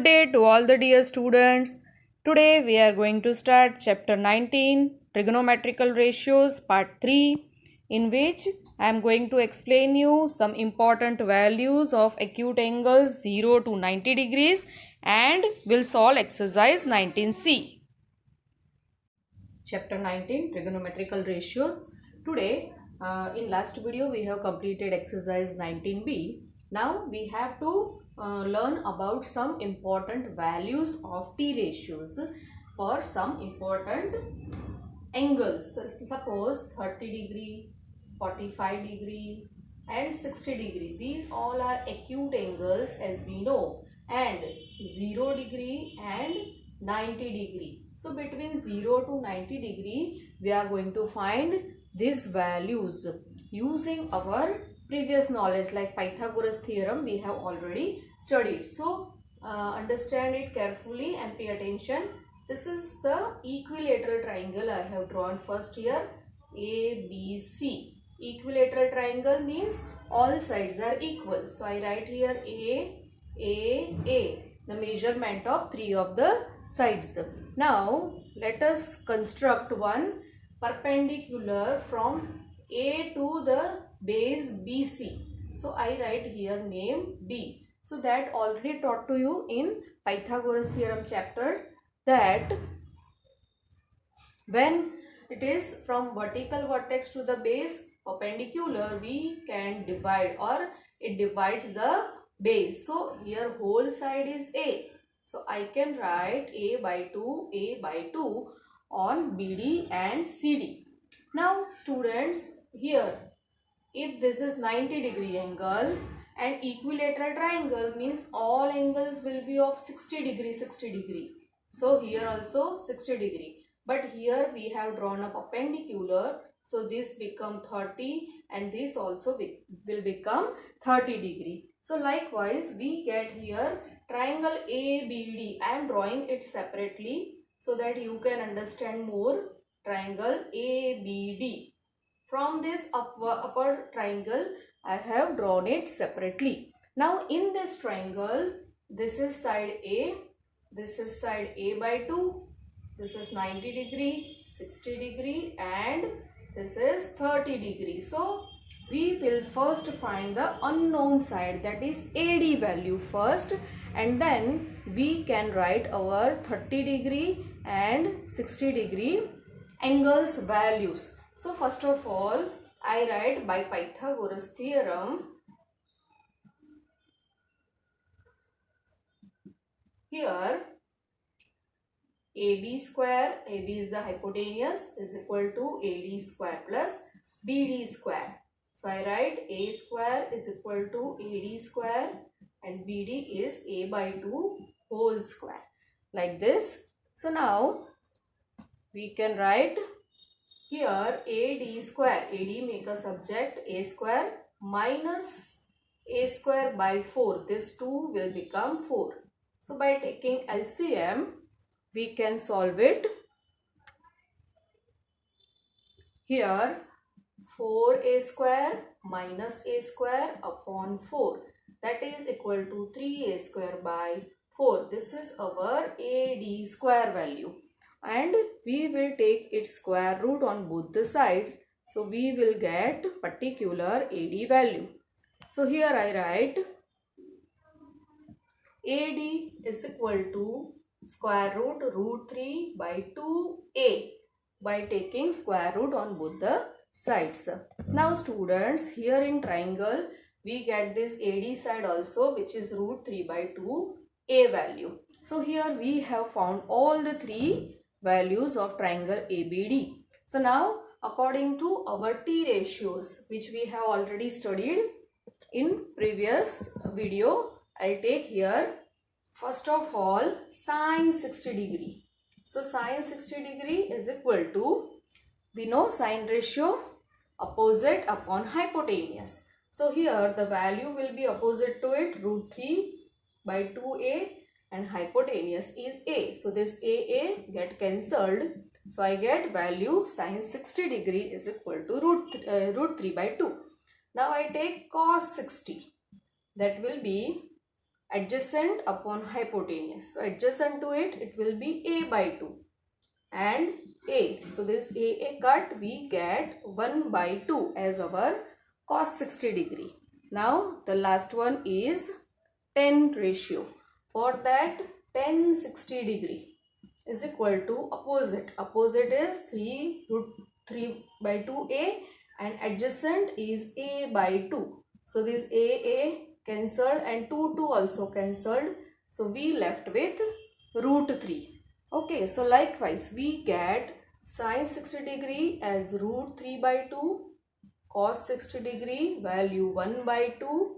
Good day to all the dear students. Today we are going to start chapter 19 trigonometrical ratios part 3, in which I am going to explain you some important values of acute angles 0 to 90 degrees and will solve exercise 19C. Chapter 19 trigonometrical ratios. Today in last video we have completed exercise 19B. Now we have to learn about some important values of T ratios for some important angles. Suppose 30 degree, 45 degree and 60 degree. These all are acute angles as we know, and 0 degree and 90 degree. So between 0 to 90 degree we are going to find these values using our previous knowledge, like Pythagoras theorem we have already studied. So understand it carefully and pay attention. This is the equilateral triangle I have drawn first here, ABC. Equilateral triangle means all sides are equal. So I write here A, the measurement of three of the sides. Now let us construct one perpendicular from A to the base BC. So I write here name B. So that already taught to you in Pythagoras theorem chapter, that when it is from vertical vertex to the base perpendicular, we can divide, or it divides the base. So here whole side is A. So I can write A by 2 on BD and CD. Now students, here if this is 90 degree angle and equilateral triangle means all angles will be of 60 degree. So here also 60 degree. But here we have drawn a perpendicular. So this become 30 and this also will become 30 degree. So likewise we get here triangle ABD. I am drawing it separately so that you can understand more. Triangle ABD. From this upper triangle I have drawn it separately. Now in this triangle, this is side A, this is side A by 2, this is 90 degree, 60 degree and this is 30 degree. So we will first find the unknown side, that is AD value first, and then we can write our 30 degree and 60 degree angles values. So first of all I write by Pythagoras theorem, here AB square, AB is the hypotenuse, is equal to AD square plus BD square. So I write A square is equal to AD square and BD is A by 2 whole square, like this. So now we can write here AD square, AD make a subject, A square minus A square by 4, this 2 will become 4. So by taking LCM we can solve it. Here 4A square minus A square upon 4, that is equal to 3A square by 4. This is our AD square value and we will take its square root on both the sides. So we will get particular AD value. So here I write AD is equal to square root 3 by 2A by taking square root on both the sides. Now students, here in triangle we get this AD side also, which is root 3 by 2A value. So here we have found all the three values of triangle ABD. So now according to our T ratios, which we have already studied in previous video, I'll take here first of all sine 60 degree. So sine 60 degree is equal to, we know sine ratio, opposite upon hypotenuse. So here the value will be opposite to it, root 3 by 2A, and hypotenuse is A. So this AA get cancelled. So I get value sine 60 degree is equal to root 3 by 2. Now I take cos 60. That will be, adjacent upon hypotenuse. So adjacent to it, it will be a by 2 and a. So this a cut, we get 1 by 2 as our cos 60 degree. Now the last one is tan ratio. For that, tan 60 degree is equal to opposite. Opposite is 3 root 3 by 2a and adjacent is a by 2. So this a cancelled and 2 also cancelled. So we left with root 3. Okay, so likewise we get sin 60 degree as root 3 by 2, cos 60 degree value 1 by 2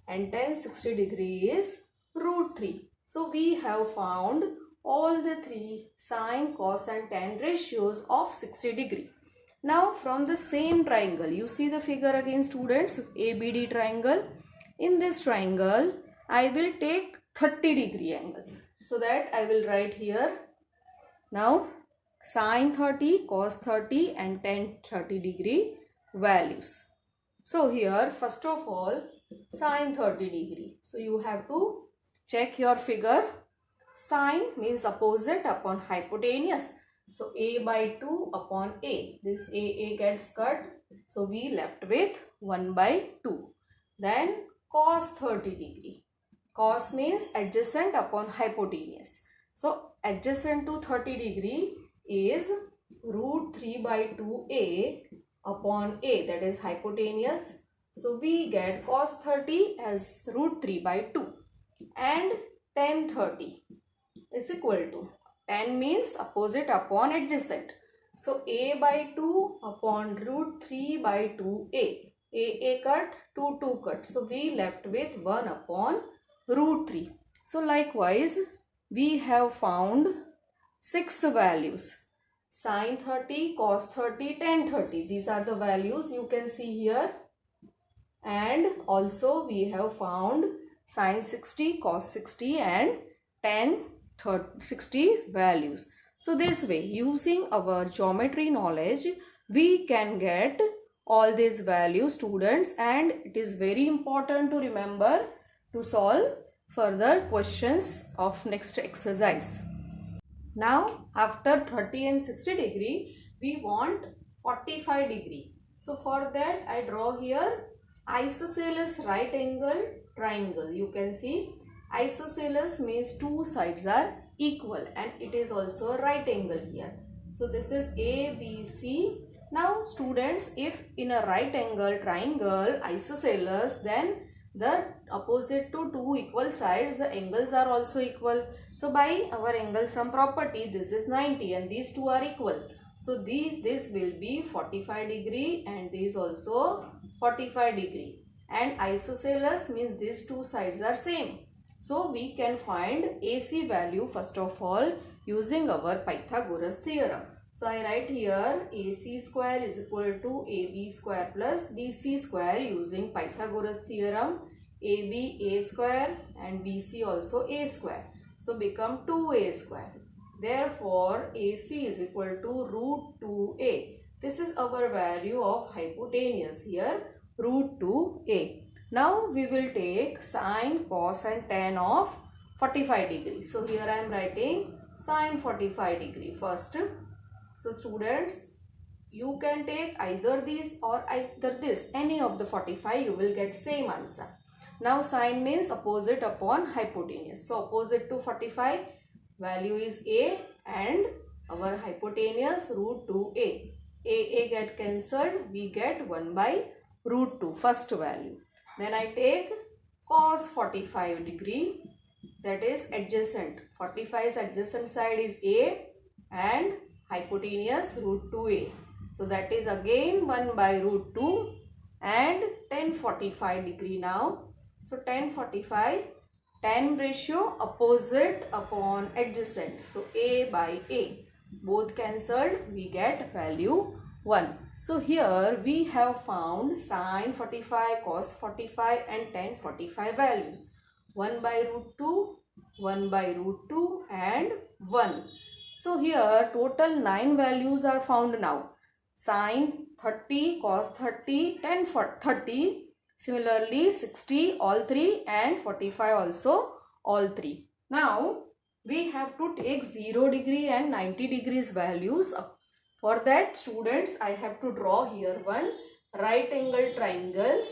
and tan 60 degree is root 3. So we have found all the three sine, cos and tan ratios of 60 degree. Now from the same triangle, you see the figure again students, ABD triangle. In this triangle, I will take 30 degree angle. So that I will write here. Now sine 30, cos 30 and tan 30 degree values. So here first of all sine 30 degree. So you have to check your figure. Sine means opposite upon hypotenuse. So a by 2 upon a. This a gets cut. So we left with 1 by 2. Then cos 30 degree. Cos means adjacent upon hypotenuse. So adjacent to 30 degree is root 3 by 2a upon a, that is hypotenuse. So we get cos 30 as root 3 by 2 and tan 30 is equal to, tan means opposite upon adjacent. So a by 2 upon root 3 by 2a. A cut, 2 cut. So we left with 1 upon root 3. So likewise we have found 6 values. Sin 30, cos 30, tan 30. These are the values you can see here. And also we have found sin 60, cos 60 and tan 60 values. So this way, using our geometry knowledge, we can get all these values students, and it is very important to remember to solve further questions of next exercise. Now after 30 and 60 degree, we want 45 degree. So for that I draw here isosceles right angle triangle. You can see isosceles means two sides are equal and it is also a right angle here. So this is ABC. Now students, if in a right angle triangle isosceles, then the opposite to two equal sides, the angles are also equal. So by our angle sum property, this is 90 and these two are equal. So this will be 45 degree and this also 45 degree. And isosceles means these two sides are same. So we can find AC value first of all using our Pythagoras theorem. So I write here AC square is equal to AB square plus BC square using Pythagoras theorem. AB A square and BC also A square. So become 2A square. Therefore AC is equal to root 2A. This is our value of hypotenuse here, root 2A. Now we will take sine, cos and tan of 45 degree. So here I am writing sine 45 degree first. So students, you can take either this or either this, any of the 45, you will get same answer. Now sine means opposite upon hypotenuse. So opposite to 45 value is A and our hypotenuse root 2A. A get cancelled, we get 1 by root 2 first value. Then I take cos 45 degree, that is adjacent. 45's adjacent side is A and hypotenuse root 2A. So that is again 1 by root 2 and tan 45 degree now. So tan 45, tan ratio opposite upon adjacent. So A by A. Both cancelled, we get value 1. So here we have found sine 45, cos 45 and tan 45 values. 1 by root 2, 1 by root 2 and 1. So here total 9 values are found now. Sine 30, cos 30, tan 30. Similarly 60 all 3 and 45 also all three. Now we have to take 0 degree and 90 degrees values. For that, students, I have to draw here one right angle triangle.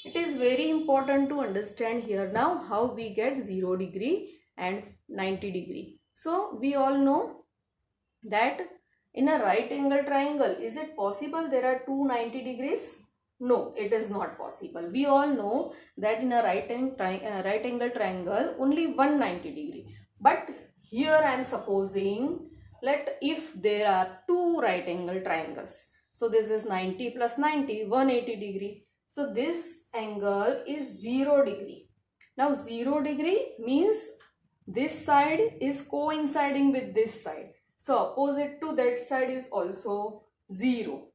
It is very important to understand here now how we get 0 degree and 90 degree. So we all know that in a right angle triangle, is it possible there are two 90 degrees? No, it is not possible. We all know that in a right angle triangle, only one 90 degree. But here I am supposing, if there are two right angle triangles. So this is 90 plus 90, 180 degree. So this angle is 0 degree. Now 0 degree means this side is coinciding with this side. So opposite to that side is also 0.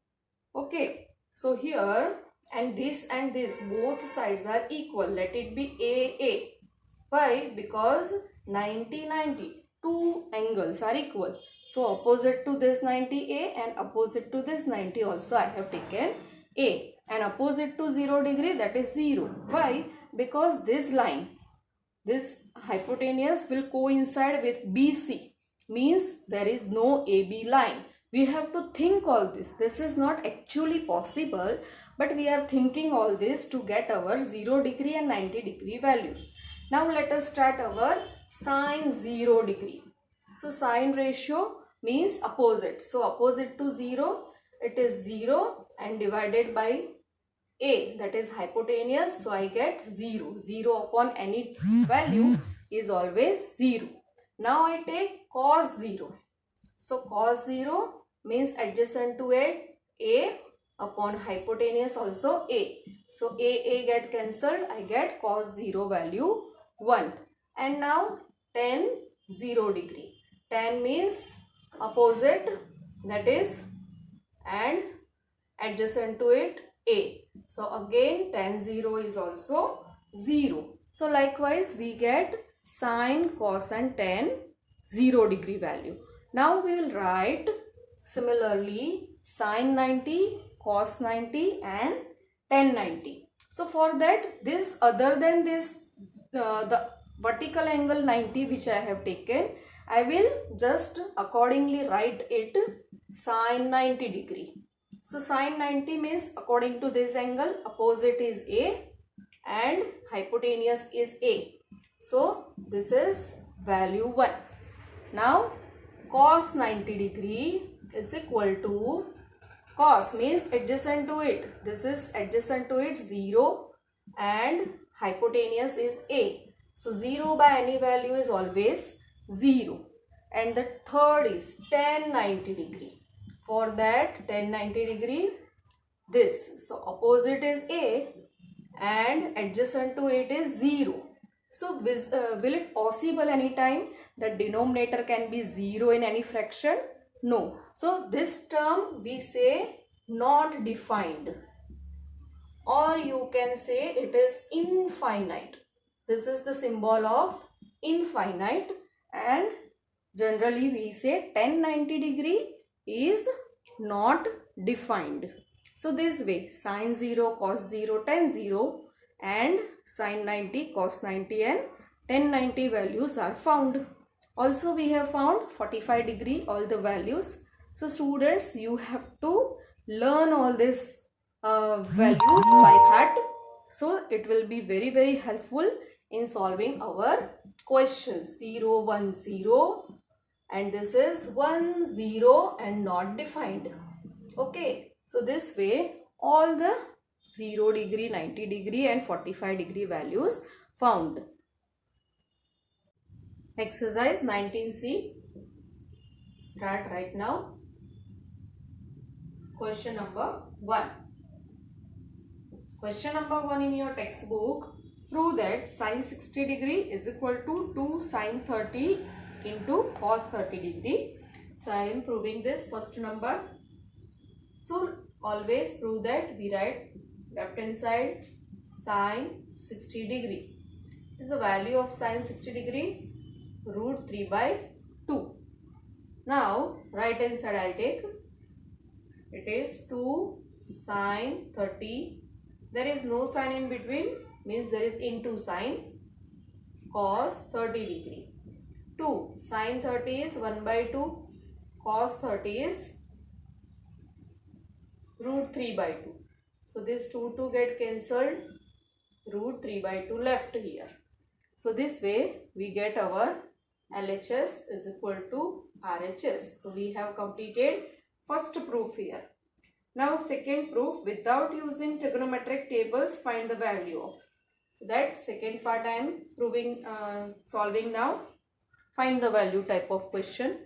Okay. So here and this both sides are equal. Let it be AA. Why? Because 90 90. Two angles are equal. So opposite to this 90A and opposite to this 90 also I have taken A. And opposite to 0 degree, that is 0. Why? Because this line, this hypotenuse will coincide with BC. Means there is no AB line. We have to think all this. This is not actually possible, but we are thinking all this to get our 0 degree and 90 degree values. Now let us start our sine 0 degree. So sine ratio means opposite. So opposite to 0, it is 0 and divided by A, that is hypotenuse. So I get 0. 0 upon any value is always 0. Now I take cos 0. So cos 0 means adjacent to it A upon hypotenuse also A. So A get cancelled. I get cos 0 value 1. And now tan 0 degree. Tan means opposite, that is, and adjacent to it A. So again tan 0 is also 0. So likewise we get sine, cos and tan 0 degree value. Now we will write similarly sine 90, cos 90 and tan 90. So for that, this other than this the vertical angle 90 which I have taken, I will just accordingly write it sine 90 degree. So sine 90 means according to this angle, opposite is A and hypotenuse is A. So this is value 1. Now cos 90 degree is equal to, cos means adjacent to it. This is adjacent to it 0 and hypotenuse is A. So 0 by any value is always 0. And the third is tan 90 degree. For that tan 90 degree, this. So opposite is A and adjacent to it is 0. So will it possible anytime that denominator can be 0 in any fraction? No. So this term we say not defined, or you can say it is infinite. This is the symbol of infinite, and generally we say tan 90 degree is not defined. So this way sine 0, cos 0, tan 0 and sine 90, cos 90 and tan 90 values are found. Also we have found 45 degree, all the values. So students, you have to learn all these values by heart. So it will be very, very helpful in solving our questions. 0, 1, 0 and this is 1, 0 and not defined. Okay. So this way all the 0 degree, 90 degree and 45 degree values found. Exercise 19C. Start right now. Question number 1. Question number 1 in your textbook. Prove that sine 60 degree is equal to 2 sine 30 into cos 30 degree. So I am proving this first number. So always prove that we write left hand side sine 60 degree. Is the value of sine 60 degree? Root 3 by 2. Now right hand side I will take. It is 2 sine 30. There is no sign in between, means there is into sine. cos 30 degree. 2. Sin 30 is 1 by 2. Cos 30 is root 3 by 2. So this 2 get cancelled. Root 3 by 2 left here. So this way we get our LHS is equal to RHS. So we have completed first proof here. Now second proof, without using trigonometric tables, find the value of. So that second part I am proving, solving now. Find the value type of question.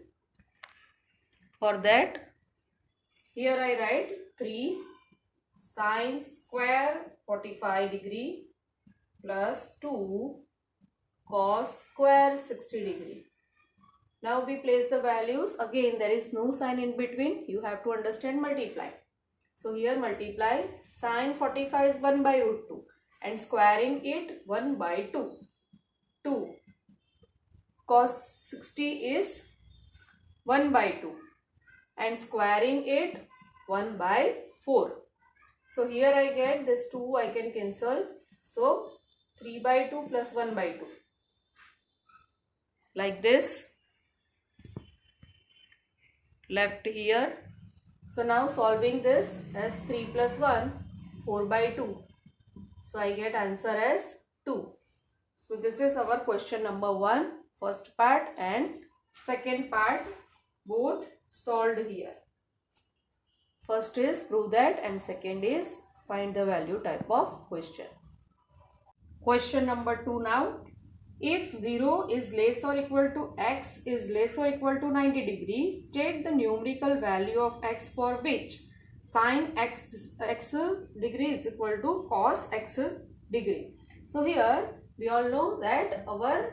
For that, here I write 3 sin square 45 degree plus 2 cos square 60 degree. Now we place the values. Again, there is no sign in between. You have to understand multiply. So here multiply. Sin 45 is 1 by root 2 and squaring it 1 by 2. 2. Cos 60 is 1 by 2 and squaring it 1 by 4. So here I get this 2 I can cancel. So 3 by 2 plus 1 by 2. Like this. Left here. So now solving this as 3 plus 1, 4 by 2. So I get answer as 2. So this is our question number 1, first part, and second part, both solved here. First is prove that and second is find the value type of question. Question number 2 now. If 0 is less or equal to x is less or equal to 90 degrees, state the numerical value of x for which sin x degree is equal to cos x degree. So here we all know that our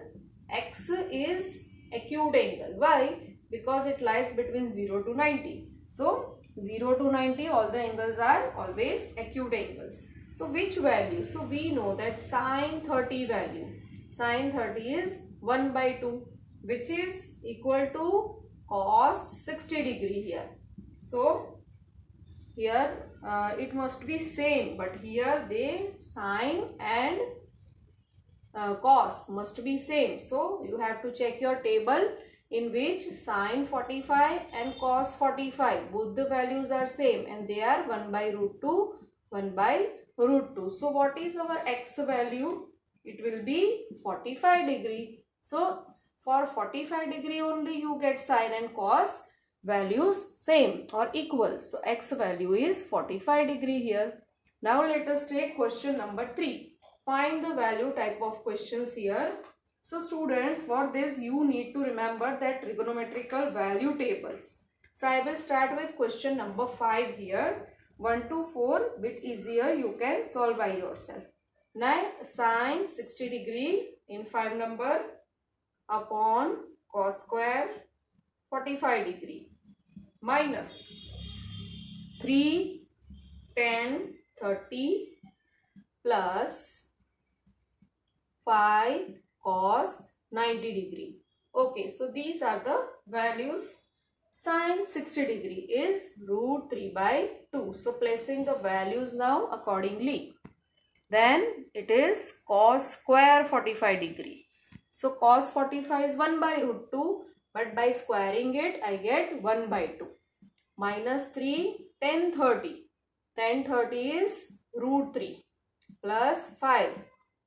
x is acute angle. Why? Because it lies between 0 to 90. So 0 to 90 all the angles are always acute angles. So which value? So we know that sin 30 value. Sin 30 is 1 by 2, which is equal to cos 60 degree here. So here it must be same, but here they sin and cos must be same. So you have to check your table in which sin 45 and cos 45 both the values are same and they are 1 by root 2, 1 by root 2. So what is our x value? It will be 45 degree. So for 45 degree only you get sin and cos values same or equal. So x value is 45 degree here. Now let us take question number 3. Find the value type of questions here. So students, for this you need to remember that trigonometrical value tables. So I will start with question number 5 here. 1 to 4, bit easier, you can solve by yourself. Now sin 60 degree in 5 number upon cos square 45 degree minus 3 10 30 plus 5 cos 90 degree. Okay, so these are the values. Sin 60 degree is root 3 by 2. So placing the values now accordingly. Then it is cos square 45 degree. So cos 45 is 1 by root 2, but by squaring it I get 1 by 2. Minus 3 10 30. 10 30 is root 3 plus 5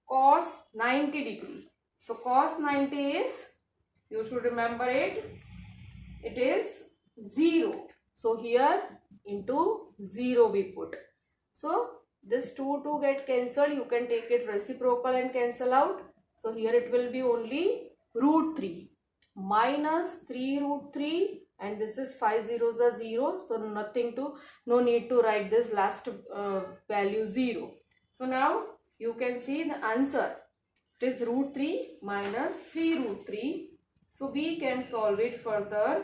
cos 90 degree. So cos 90 is, you should remember it is 0. So here into 0 we put. So this 2 get cancelled. You can take it reciprocal and cancel out. So here it will be only root 3 minus 3 root 3 and this is 5 zeros are 0. So no need to write this last value 0. So now you can see the answer. It is root 3 minus 3 root 3. So we can solve it further.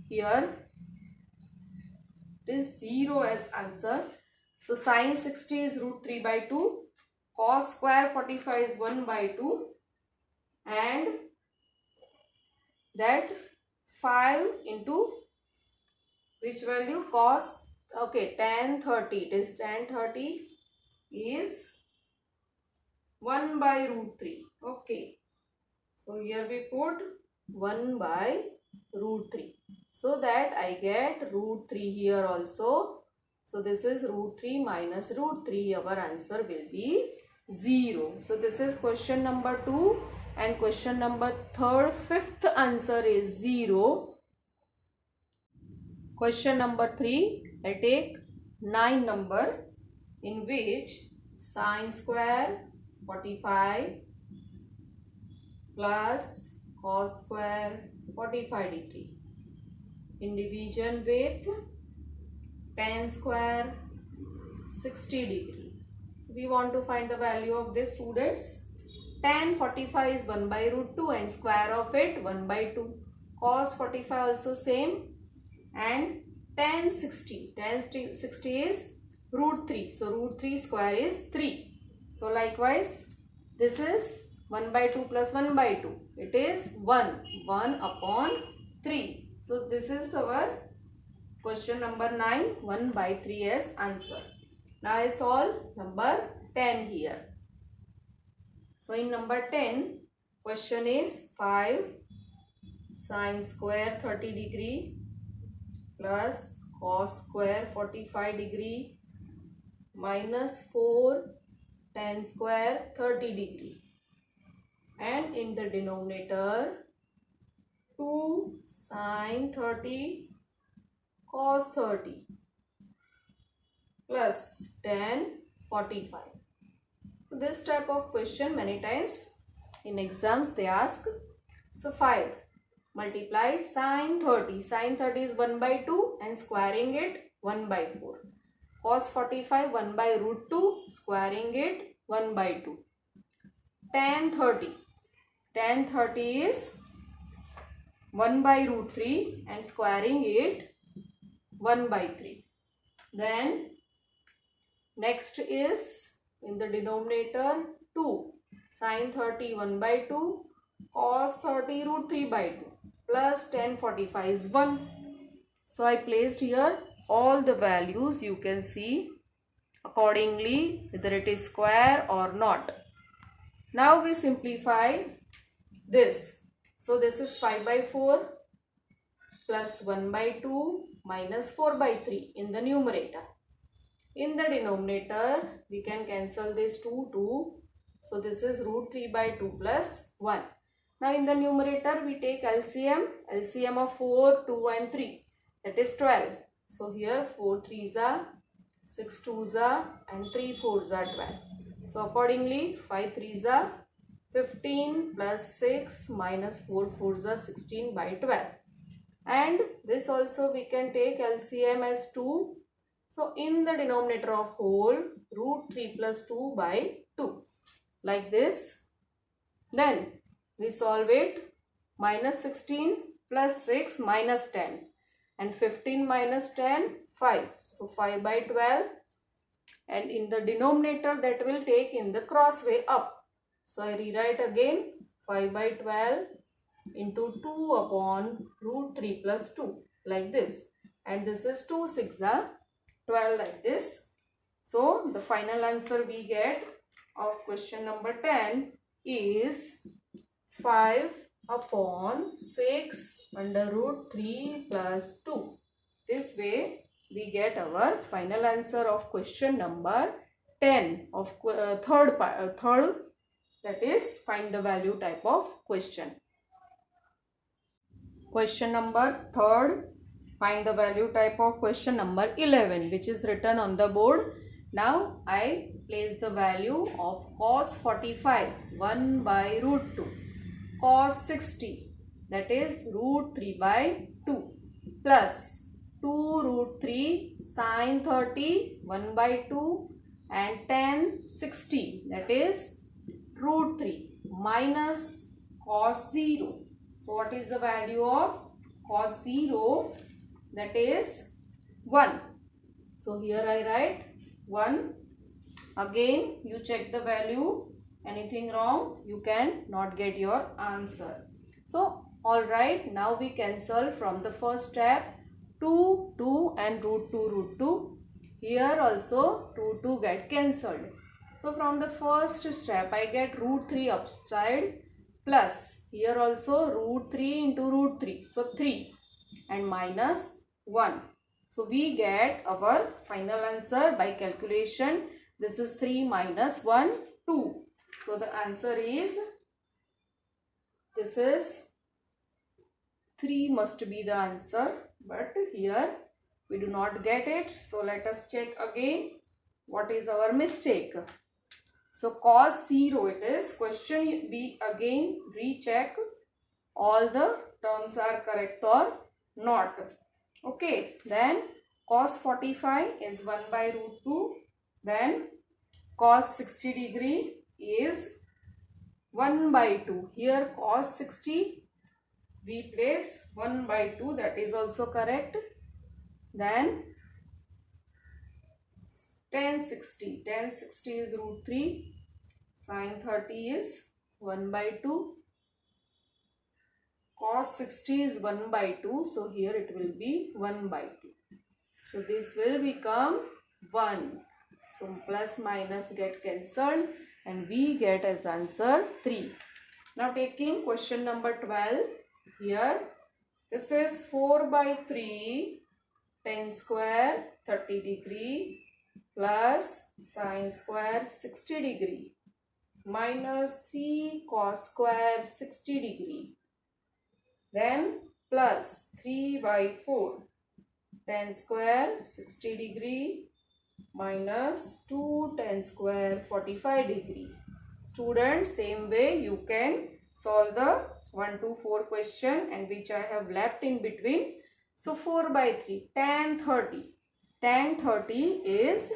Here it is 0 as answer. So sin 60 is root 3 by 2. Cos square 45 is 1 by 2. And that 5 into which value? Cos, okay, tan 30. It is tan 30 is 1 by root 3. Okay. So here we put 1 by root 3. So that I get root 3 here also. So this is root 3 minus root 3. Our answer will be 0. So this is question number 2. And question number 3rd, 5th answer is 0. Question number 3. I take 9 number, in which sine square 45 plus cos square 45 degree in division with tan square 60 degree. So we want to find the value of this, students. Tan 45 is 1 by root 2 and square of it 1 by 2. Cos 45 also same, and tan 60 is root 3. So root 3 square is 3. So likewise this is 1 by 2 plus 1 by 2. It is 1 upon 3. So this is our question number 9, 1 by 3 as answer. Now I solve number 10 here. So in number 10, question is 5 sine square 30 degree plus cos square 45 degree minus 4 tan square 30 degree. And in the denominator 2 sine 30 cos 30 plus tan 45. So this type of question many times in exams they ask. So 5 multiply sine 30. Sine 30 is 1 by 2 and squaring it 1 by 4. Cos 45 1 by root 2 squaring it 1 by 2. Tan 30. Tan 30 is 1 by root 3 and squaring it 1 by 3. Then next is in the denominator 2 sine 30 1 by 2 cos 30 root 3 by 2 plus tan 45 is 1. So I placed here all the values. You can see accordingly whether it is square or not. Now we simplify this. So this is 5 by 4 plus 1 by 2 minus 4 by 3 in the numerator. In the denominator, we can cancel this 2. So this is root 3 by 2 plus 1. Now in the numerator, we take LCM. LCM of 4, 2 and 3. That is 12. So here 4 3s are, 6 2s are and 3 4s are 12. So accordingly 5 3s are 15 plus 6 minus 4 4s are 16 by 12. And this also we can take LCM as 2. So in the denominator of whole, root 3 plus 2 by 2. Like this. Then we solve it. Minus 16 plus 6 minus 10. And 15 minus 10, 5. So 5 by 12. And in the denominator that will take in the cross way up. So I rewrite again 5 by 12 into 2 upon root 3 plus 2. Like this. And this is 2 6 are 12 like this. So the final answer we get of question number 10 is 5 upon 6 under root 3 plus 2. This way we get our final answer of question number 10 of third that is find the value type of question. Question number 3rd, find the value type of question number 11, which is written on the board. Now I place the value of cos 45 1 by root 2, cos 60 that is root 3 by 2 plus 2 root 3 sine 30 1 by 2 and tan 60 that is root 3 minus cos 0. So what is the value of cos 0? That is 1. So here I write 1. Again you check the value. Anything wrong, you can not get your answer. So alright, now we cancel from the first step 2 and root 2. Here also 2 get cancelled. So from the first step I get root 3 upside plus here also root 3 into root 3. So 3 and minus 1. So we get our final answer by calculation. This is 3 minus 1, 2. So the answer is, this is 3 must be the answer, but here we do not get it. So let us check again what is our mistake. So cos 0 it is. Question we again recheck all the terms are correct or not. Okay, then cos 45 is 1 by root 2. Then cos 60 degree is 1 by 2. Here cos 60 we place 1 by 2, that is also correct. Then tan 60 is root 3. Sin 30 is 1 by 2. Cos 60 is 1 by 2. So here it will be 1 by 2. So this will become 1. So plus minus get cancelled and we get as answer 3. Now taking question number 12. Here this is 4 by 3 tan square 30 degree plus sin square 60 degree minus 3 cos square 60 degree. Then plus 3 by 4 tan square 60 degree minus 2 tan square 45 degree. Students, same way you can solve the 1 to 4 question and which I have left in between. So 4 by 3 tan 30. Tan 30 is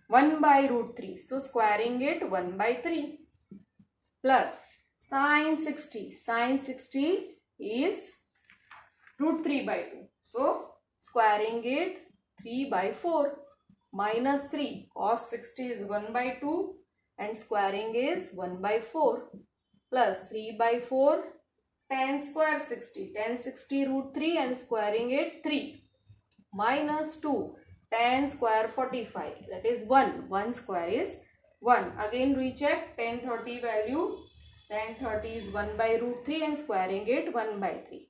1 by root 3. So squaring it 1 by 3 plus sin 60. Sin 60 is root 3 by 2. So squaring it 3 by 4 minus 3. Cos 60 is 1 by 2 and squaring is 1 by 4 plus 3 by 4 tan square 60. Tan 60 root 3 and squaring it 3 minus 2 tan square 45, that is 1. 1 square is 1. Again recheck tan 30 value. Tan 30 is 1 by root 3 and squaring it 1 by 3.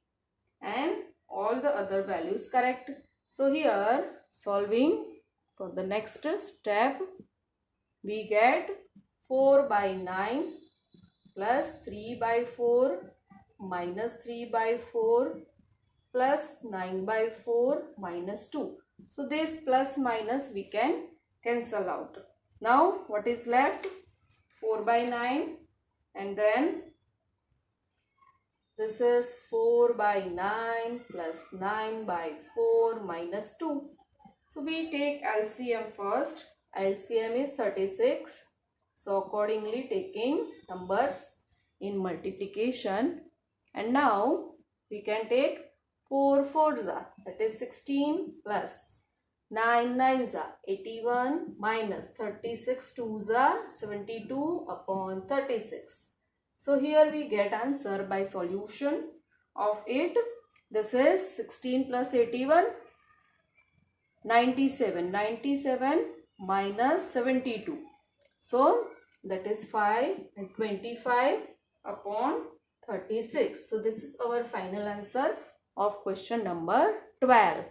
And all the other values correct. So here solving for the next step, we get 4 by 9 plus 3 by 4 minus 3 by 4 plus 9 by 4 minus 2. So this plus minus we can cancel out. Now what is left? 4 by 9 and then this is 4 by 9 plus 9 by 4 minus 2. So we take LCM first. LCM is 36. So accordingly taking numbers in multiplication. And now we can take 4 4s are, that is 16 plus 9 9s are 81 minus 36 2s are 72 upon 36. So here we get answer by solution of it. This is 16 plus 81, 97. 97 minus 72. So that is 5 and 25 upon 36. So this is our final answer of question number 12.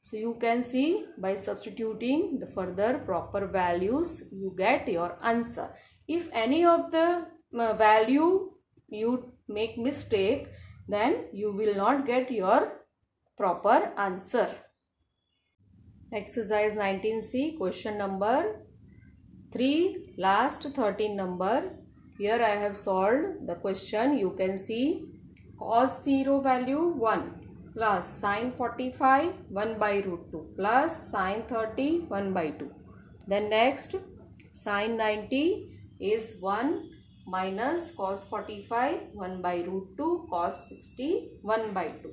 So you can see by substituting the further proper values you get your answer. If any of the value you make mistake, then you will not get your proper answer. Exercise 19C, question number 3, last 13 number. Here I have solved the question. You can see cos 0 value 1 plus sin 45 1 by root 2 plus sin 30 1 by 2. Then next sin 90 is 1 minus cos 45 1 by root 2 cos 60 1 by 2.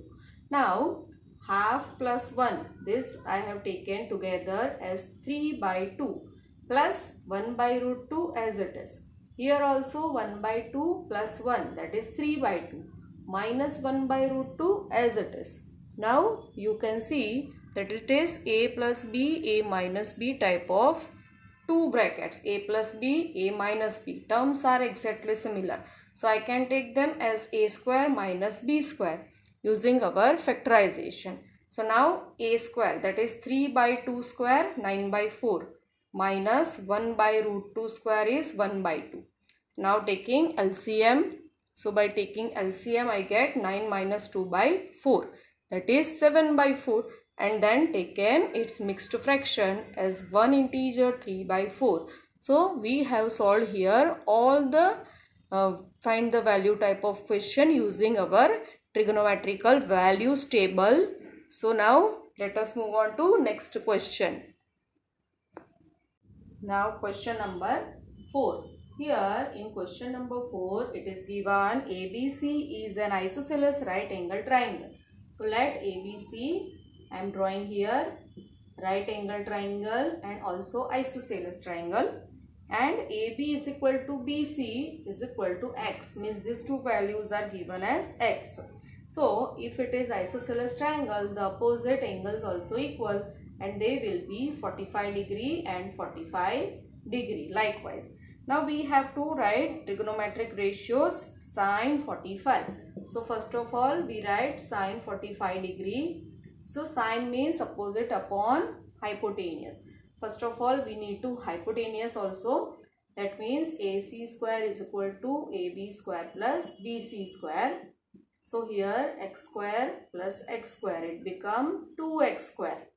Now half plus 1, this I have taken together as 3 by 2 plus 1 by root 2 as it is. Here also 1 by 2 plus 1, that is 3 by 2 minus 1 by root 2 as it is. Now you can see that it is a plus b, a minus b type of two brackets, a plus b, a minus b. Terms are exactly similar. So I can take them as a square minus b square using our factorization. So now a square, that is 3 by 2 square, 9 by 4, minus 1 by root 2 square is 1 by 2. Now taking LCM. So by taking LCM I get 9 minus 2 by 4, that is 7 by 4, and then taken its mixed fraction as one integer 3 by 4. So we have solved here all the find the value type of question using our trigonometrical values table. So now let us move on to next question. Now question number 4. Here in question number 4 it is given ABC is an isosceles right angle triangle. So let ABC, I am drawing here right angle triangle and also isosceles triangle, and AB is equal to BC is equal to X, means these two values are given as X. So if it is isosceles triangle, the opposite angles also equal and they will be 45 degree and 45 degree likewise. Now we have to write trigonometric ratios sine 45. So first of all we write sine 45 degree. So sine means opposite upon hypotenuse. First of all we need to hypotenuse also. That means AC square is equal to AB square plus BC square. So here x square plus x square, it become 2x square.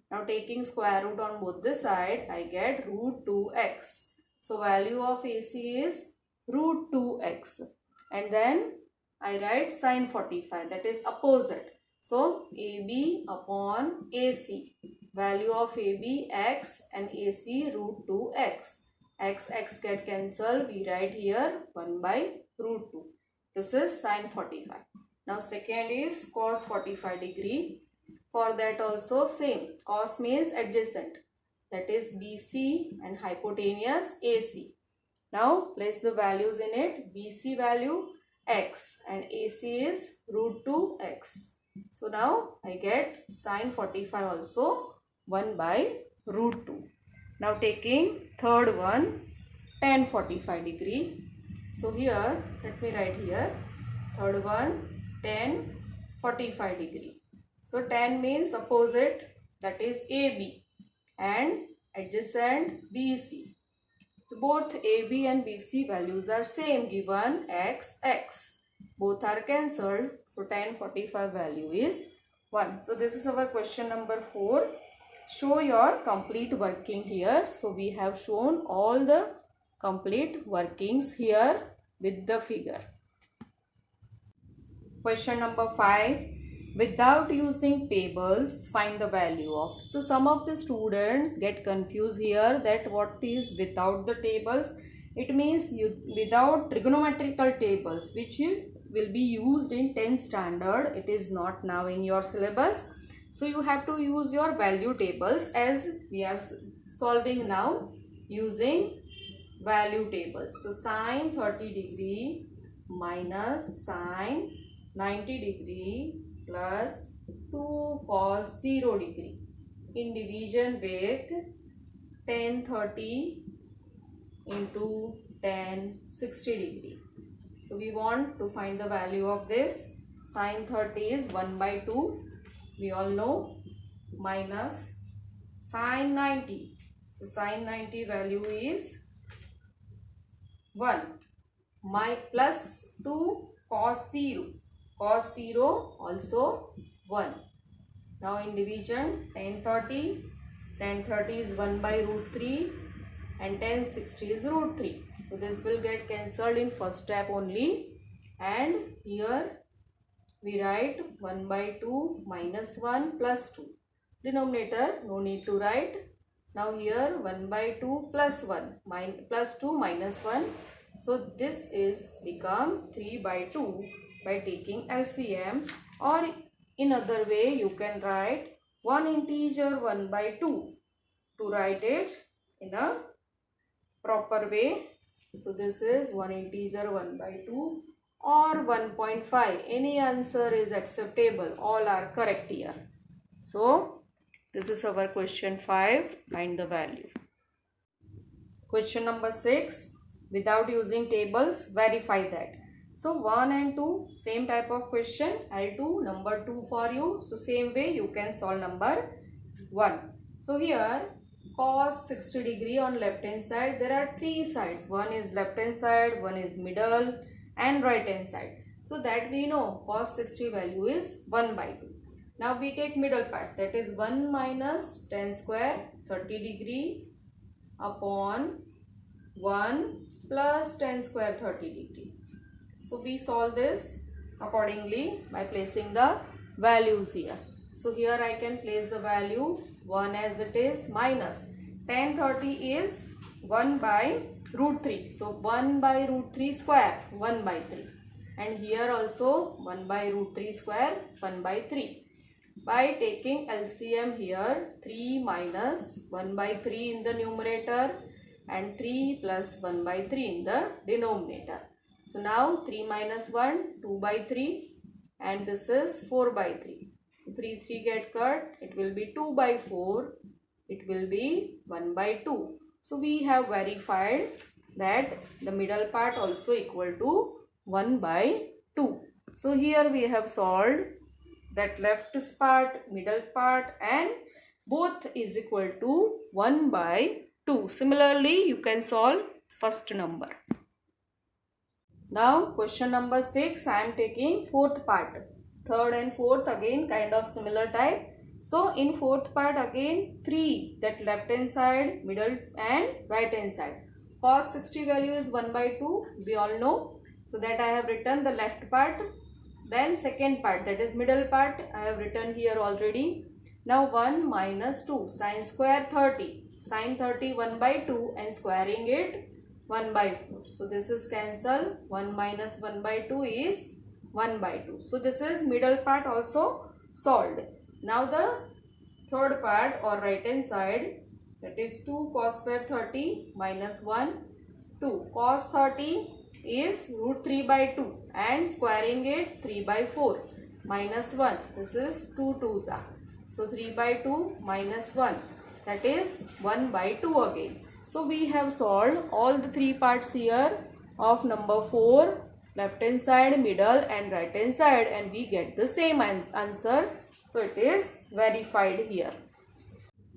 Now taking square root on both the side, I get root 2x. So value of AC is root 2x. And then I write sine 45, that is opposite. So AB upon AC. Value of AB x and AC root 2x. X get cancelled. We write here 1 by root 2. This is sine 45. Now second is cos 45 degree. For that also same. Cos means adjacent. That is BC and hypotenuse AC. Now place the values in it. BC value x and AC is root 2x. So now I get sine 45 also 1 by root 2. Now taking third one, tan 45 degree. So here let me write here third one, tan 45 degree. So tan means opposite, that is AB, and adjacent BC. Both AB and BC values are same, given x, x. Both are cancelled. So tan 45 value is 1. So this is our question number 4. Show your complete working here. So we have shown all the complete workings here with the figure. Question number 5. Without using tables, find the value of. So some of the students get confused here that what is without the tables. It means without trigonometrical tables, which will be used in 10th standard. It is not now in your syllabus. So you have to use your value tables, as we are solving now using value tables. So sine 30 degree minus sine 90 degree plus 2 cos 0 degree in division with tan 30 into tan 60 degree. So we want to find the value of this. Sine 30 is 1 by 2. We all know, minus sine 90. So sine 90 value is 1. My plus 2 cos 0. Cos 0 also 1. Now in division, tan 30. Tan 30 is 1 by root 3 and tan 60 is root 3. So this will get cancelled in first step only. And here we write 1 by 2 minus 1 plus 2. Denominator no need to write. Now here 1 by 2 plus 1 plus 2 minus 1. So this is become 3 by 2 by taking LCM, or in other way you can write one integer 1 by 2 to write it in a proper way. So this is one integer 1 by 2 or 1.5. Any answer is acceptable. All are correct here. So this is our question 5. Find the value. Question number 6, without using tables, verify that. So 1 and 2, same type of question. I'll do number 2 for you. So same way you can solve number 1. So here cos 60 degree on left hand side, there are 3 sides. One is left hand side, one is middle and right hand side. So that we know cos 60 value is 1 by 2. Now we take middle part, that is 1 minus tan square 30 degree upon 1 plus tan square 30 degree. So we solve this accordingly by placing the values here. So here I can place the value 1 as it is minus tan 30 is 1 by root 3. So 1 by root 3 square 1 by 3. And here also 1 by root 3 square 1 by 3. By taking LCM here, 3 minus 1 by 3 in the numerator and 3 plus 1 by 3 in the denominator. So now 3 minus 1, 2 by 3 and this is 4 by 3. So 3 get cut, it will be 2 by 4, it will be 1 by 2. So we have verified that the middle part also equal to 1 by 2. So here we have solved that left part, middle part and both is equal to 1 by 2. Similarly, you can solve first number. Now question number 6, I am taking fourth part. Third and fourth again kind of similar type. So in fourth part again 3, that left hand side, middle and right hand side. Cos 60 value is 1 by 2, we all know. So that I have written the left part. Then second part, that is middle part, I have written here already. Now 1 minus 2 sin square 30. Sin 30 1 by 2 and squaring it 1 by 4. So this is cancel. 1 minus 1 by 2 is 1 by 2. So this is middle part also solved. Now the third part or right hand side, that is 2 cos square 30 minus 1. 2 cos 30 is root 3 by 2 and squaring it 3 by 4 minus 1. This is 2 2s are. So 3 by 2 minus 1, that is 1 by 2 again. So we have solved all the 3 parts here of number 4, left hand side, middle and right hand side, and we get the same answer. So it is verified here.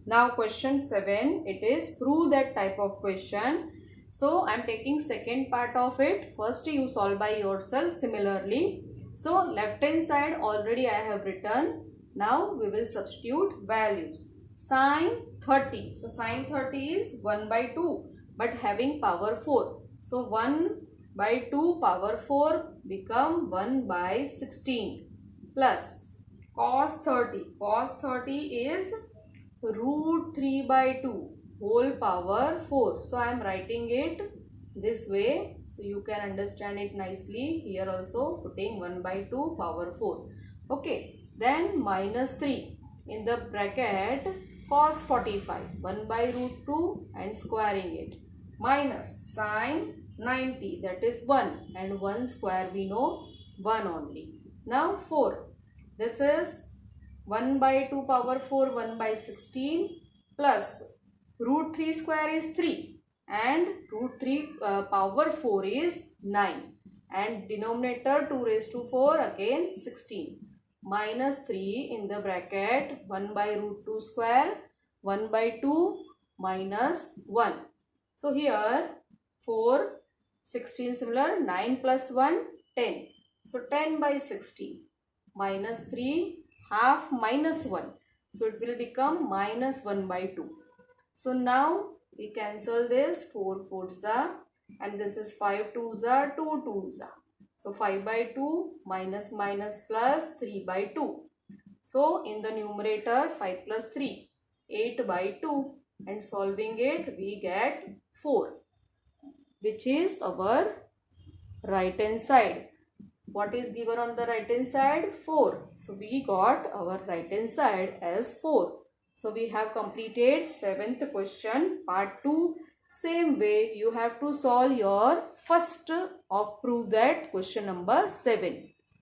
Now question 7, it is prove that type of question. So I am taking second part of it. First you solve by yourself similarly. So left hand side already I have written. Now we will substitute values. Sin 30. So sin 30 is 1 by 2 but having power 4. So 1 by 2 power 4 become 1 by 16 plus cos 30. Cos 30 is root 3 by 2 whole power 4. So I am writing it this way so you can understand it nicely. Here also putting 1 by 2 power 4. Okay, then minus 3 in the bracket cos 45 1 by root 2 and squaring it minus sin 90, that is 1 and 1 square we know 1 only. Now 4, this is 1 by 2 power 4 1 by 16 plus root 3 square is 3 and root 3 power 4 is 9 and denominator 2 raised to 4 again 16 minus 3 in the bracket 1 by root 2 square 1 by 2 minus 1. So here 4 16 similar 9 plus 1 10. So 10 by 16 minus 3 half minus 1. So it will become minus 1 by 2. So now we cancel this 4 4s are and this is 5 2s are 2 2s are. So 5 by 2 minus minus plus 3 by 2. So in the numerator 5 plus 3 8 by 2 and solving it we get 4 which is our right hand side. What is given on the right hand side? 4. So we got our right hand side as 4. So we have completed 7th question part 2. Same way you have to solve your first of prove that question number 7.